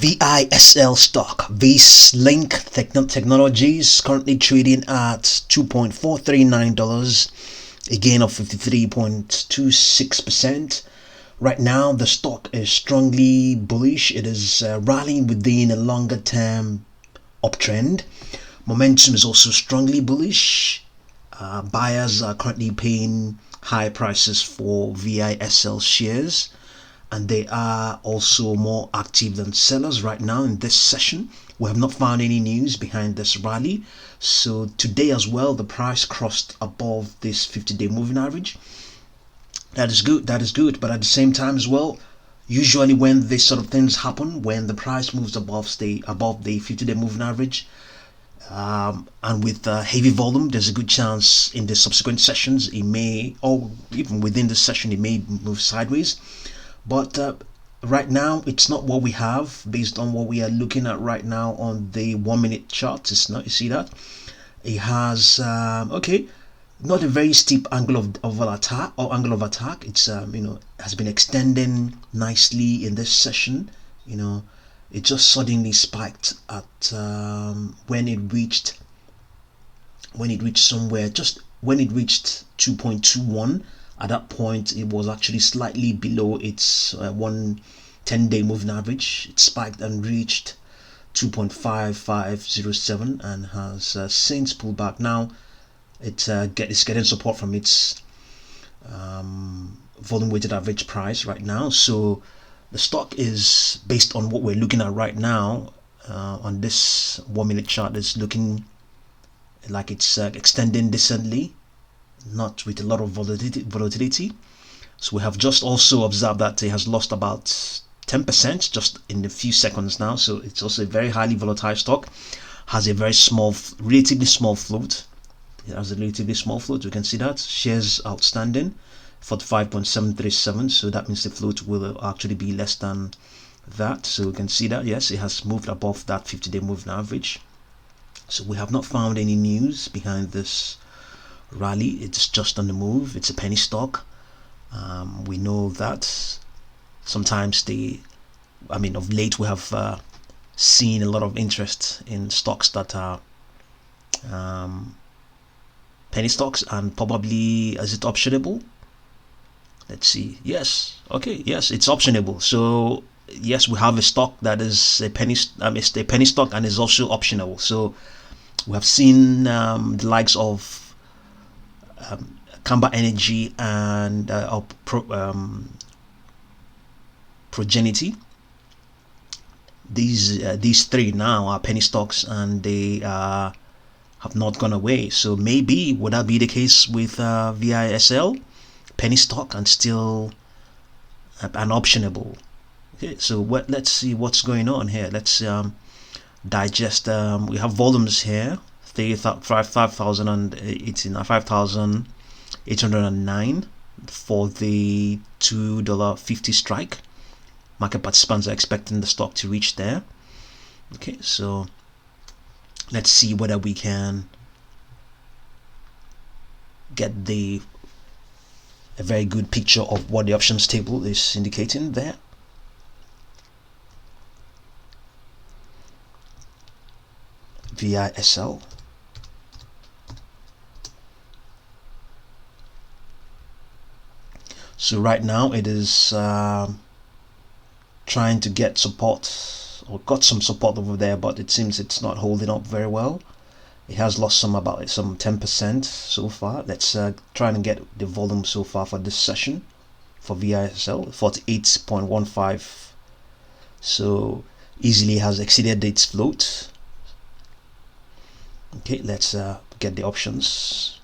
VISL stock, vislink technologies, currently trading at $2.439, a gain of 53.26%. Right now the stock is strongly bullish. It is rallying within a longer term uptrend. Momentum is also strongly bullish. Buyers are currently paying high prices for VISL shares, and they are also more active than sellers right now in this session. We have not found any news behind this rally. So today as well, the price crossed above this 50-day moving average. That is good, but at the same time as well, usually when this sort of things happen, when the price moves above the 50-day moving average, and with heavy volume, there's a good chance in the subsequent sessions it may, or even within the session, it may move sideways. But right now it's not what we have based on what we are looking at right now on the 1 minute chart. It's not, you see that it has okay, not a very steep angle of attack or angle of attack. It's has been extending nicely in this session. It just suddenly spiked at when it reached somewhere, just when it reached 2.21. At that point it was actually slightly below its 10-day moving average. It spiked and reached 2.5507 and has since pulled back. Now it's getting support from its volume weighted average price right now. So the stock is, based on what we're looking at right now on this 1 minute chart, is looking like it's extending decently, not with a lot of volatility. So we have just also observed that it has lost about 10% just in a few seconds now. So it's also a very highly volatile stock, has a very small, relatively small float. It has a relatively small float. You can see that shares outstanding 45.737, so that means the float will actually be less than that. So we can see that yes, it has moved above that 50-day moving average. So we have not found any news behind this rally. It's just on the move. It's a penny stock. We know that sometimes of late we have seen a lot of interest in stocks that are penny stocks, and probably, is it optionable? Let's see. Yes, okay, yes, it's optionable. So yes, we have a stock that is a penny it's a penny stock and is also optionable. So we have seen the likes of Camber Energy and Progenity. These three now are penny stocks, and they have not gone away. So maybe would that be the case with VISL, penny stock and still an optionable? Okay, so let's see what's going on here. Let's digest. We have volumes here, 5,809 for the $2.50 strike. Market participants are expecting the stock to reach there. Okay, so let's see whether we can get a very good picture of what the options table is indicating there. VISL. So right now it is trying to get support, or got some support over there, but it seems it's not holding up very well. It has lost some 10% so far. Let's try and get the volume so far for this session for VISL, 48.15. So easily has exceeded its float. Okay, let's get the options.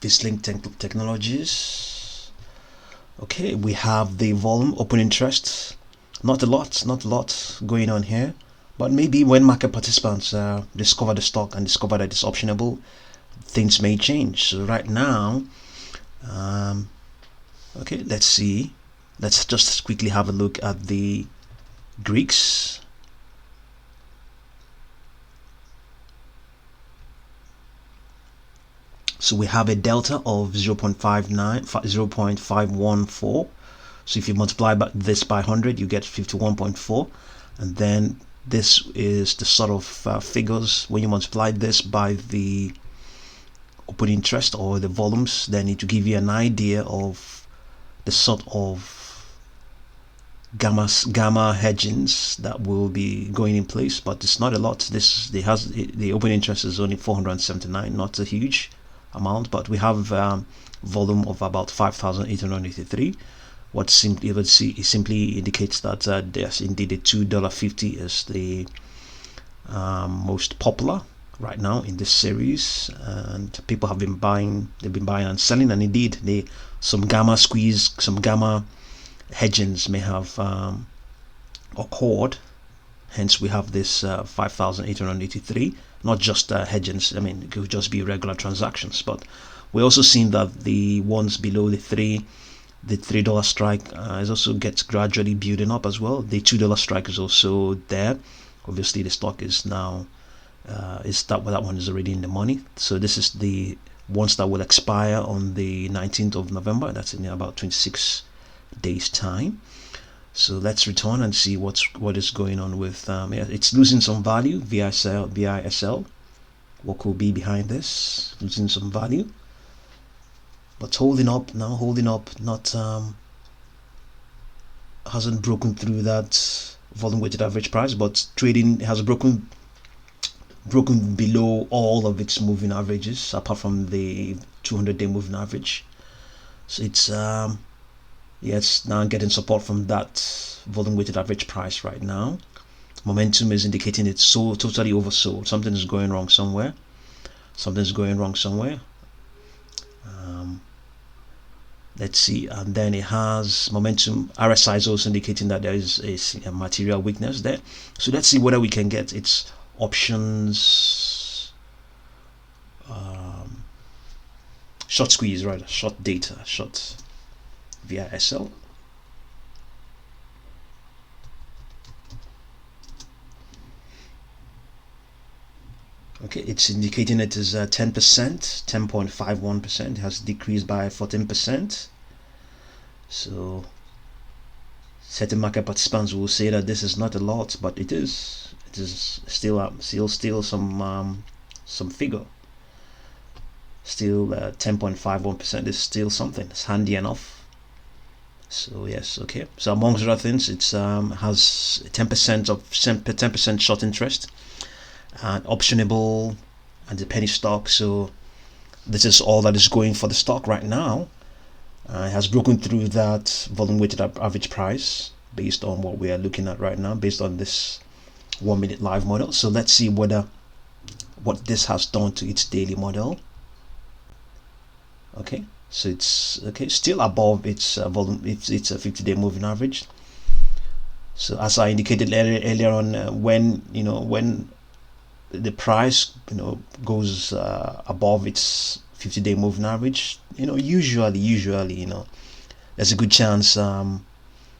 Vislink technologies. Okay, we have the volume, open interest. Not a lot going on here, but maybe when market participants discover the stock and discover that it's optionable, things may change. So right now, okay, let's see. Let's just quickly have a look at the Greeks. So we have a delta of 0.514. So if you multiply this by 100, you get 51.4, and then this is the sort of figures when you multiply this by the open interest or the volumes, then it will give you an idea of the sort of gamma hedgings that will be going in place. But it's not a lot. The open interest is only 479, not a huge amount, but we have volume of about 5,883. What simply indicates that yes, indeed, the $2.50 is the most popular right now in this series, and people have been buying. They've been buying and selling, and indeed, some gamma squeeze, some gamma hedgings may have occurred. Hence, we have this 5,883. Not just hedgings. I mean, it could just be regular transactions, but we also seen that the ones below the $3 strike is also gets gradually building up as well. The $2 strike is also there. Obviously, the stock is now that one is already in the money. So this is the ones that will expire on the 19th of November. That's in about 26 days time. So let's return and see what is going on with it's losing some value. VISL, what could be behind this? Losing some value, but holding up, not hasn't broken through that volume weighted average price, but trading has broken below all of its moving averages apart from the 200-day moving average. So it's yes, now getting support from that volume weighted average price right now. Momentum is indicating it's totally oversold. Something is going wrong somewhere. Let's see, and then it has momentum. RSI is also indicating that there is a material weakness there. So let's see whether we can get its options short squeeze, right? Short data, short VISL. Okay, it's indicating it is 10%, 10.51%. It has decreased by 14%. So certain market participants will say that this is not a lot, but it is. It is still some figure. Still 10.51% is still something. It's handy enough. So yes, okay. So amongst other things, it's has 10% short interest, and optionable, and the penny stock. So this is all that is going for the stock right now. It has broken through that volume weighted average price based on what we are looking at right now, based on this 1 minute live model. So let's see what this has done to its daily model. Okay, so it's still above its volume. It's a 50-day moving average. So as I indicated earlier on, when the price goes above its 50-day moving average, usually there's a good chance,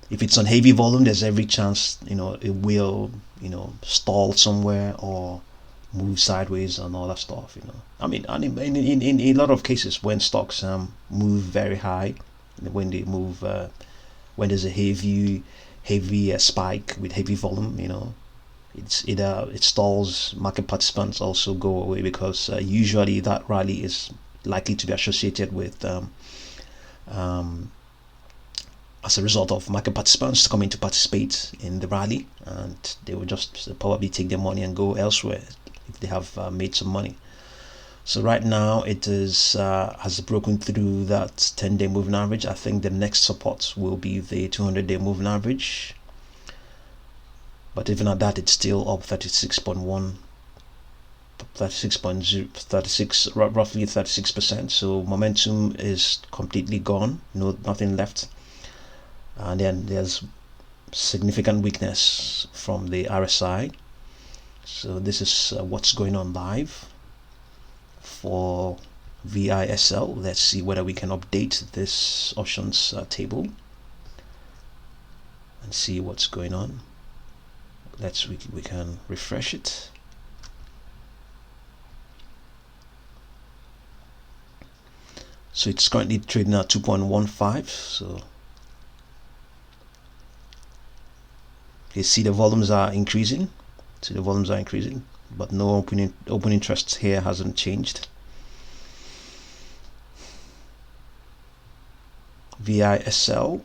if it's on heavy volume, there's every chance it will stall somewhere or move sideways and all that stuff. I mean, in a lot of cases when stocks move very high, when they move when there's a heavy spike with heavy volume, it stalls. Market participants also go away because usually that rally is likely to be associated with as a result of market participants coming to participate in the rally, and they will just probably take their money and go elsewhere if they have made some money. So right now it is has broken through that 10-day moving average. I think the next support will be the 200-day moving average. But even at that, it's still up 36.1, 36, roughly 36%. So momentum is completely gone. Nothing left. And then there's significant weakness from the RSI. So this is what's going on live for VISL. Let's see whether we can update this options table and see what's going on. We can refresh it. So it's currently trading at 2.15. So you see the volumes are increasing. So the volumes are increasing, but no open interest here hasn't changed. VISL.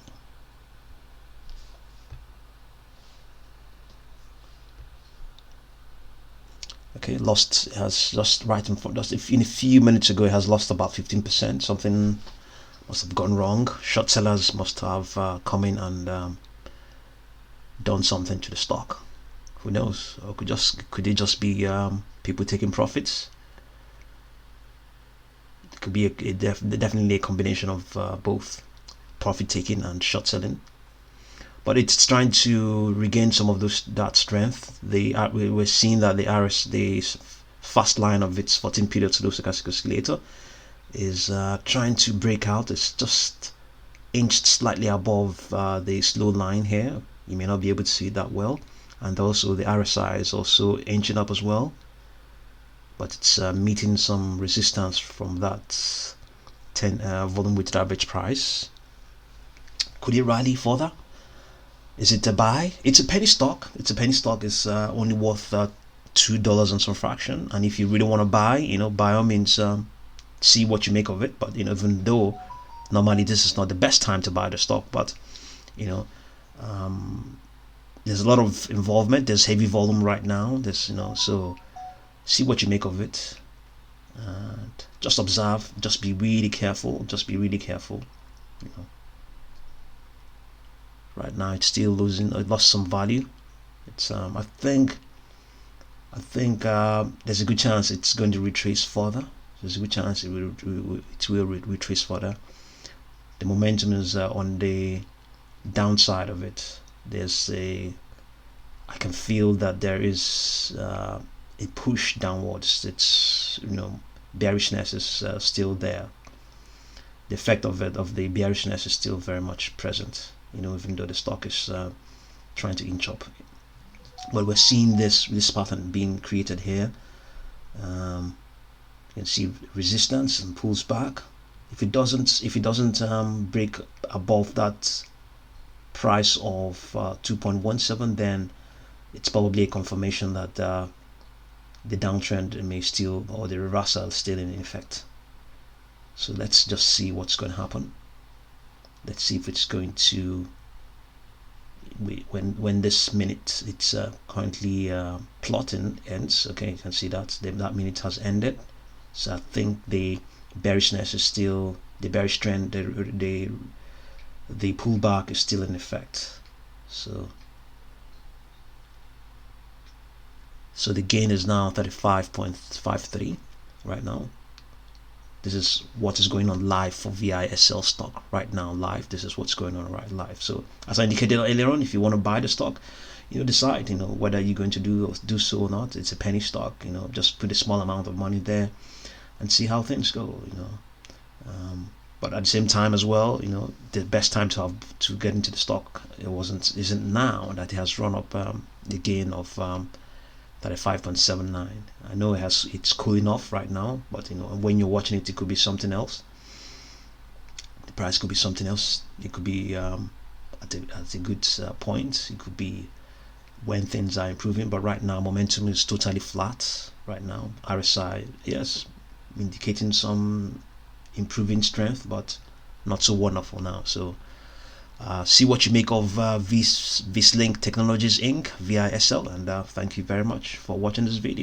Okay, has just right in front. Just in a few minutes ago, it has lost about 15%. Something must have gone wrong. Short sellers must have come in and done something to the stock. Who knows? Or could it just be people taking profits? It could be definitely a combination of both profit taking and short selling. But it's trying to regain some of that strength. We're seeing that the fast line of its 14-period slow stochastic oscillator is trying to break out. It's just inched slightly above the slow line here. You may not be able to see it that well, and also the RSI is also inching up as well, but it's meeting some resistance from that 10 volume weighted average price. Could it rally further? Is it a buy? It's a penny stock. It's only worth $2 and some fraction. And if you really want to buy, by all means, see what you make of it. But even though normally this is not the best time to buy the stock, but there's a lot of involvement. There's heavy volume right now. So see what you make of it. And just observe. Just be really careful. Right now it's still losing. It lost some value. It's I think there's a good chance it's going to retrace further. There's a good chance it will retrace further. The momentum is on the downside of it. I can feel that there is a push downwards. It's bearishness is still there. The effect of the bearishness is still very much present. Even though the stock is trying to inch up, but we're seeing this pattern being created here. You can see resistance and pulls back. If it doesn't break above that price of 2.17, then it's probably a confirmation that the downtrend may still, or the reversal is still in effect. So let's just see what's going to happen. Let's see if it's going to, when this minute it's currently plotting ends. Okay, you can see that minute has ended. So I think the bearishness is still, the bearish trend, the pullback is still in effect. So the gain is now 35.53 right now. This is what is going on live for VISL stock right now. Live. This is what's going on live. So as I indicated earlier on, if you want to buy the stock, decide whether you're going to do so or not. It's a penny stock. Just put a small amount of money there and see how things go. But at the same time as well, the best time to get into the stock isn't now that it has run up the gain of 35.79. I know it's cooling off right now, but when you're watching it, it could be something else. The price could be something else. It could be at a good point. It could be when things are improving, but right now momentum is totally flat. Right now, RSI, yes, indicating some improving strength, but not so wonderful now. So see what you make of VISLink Technologies Inc. VISL, and thank you very much for watching this video.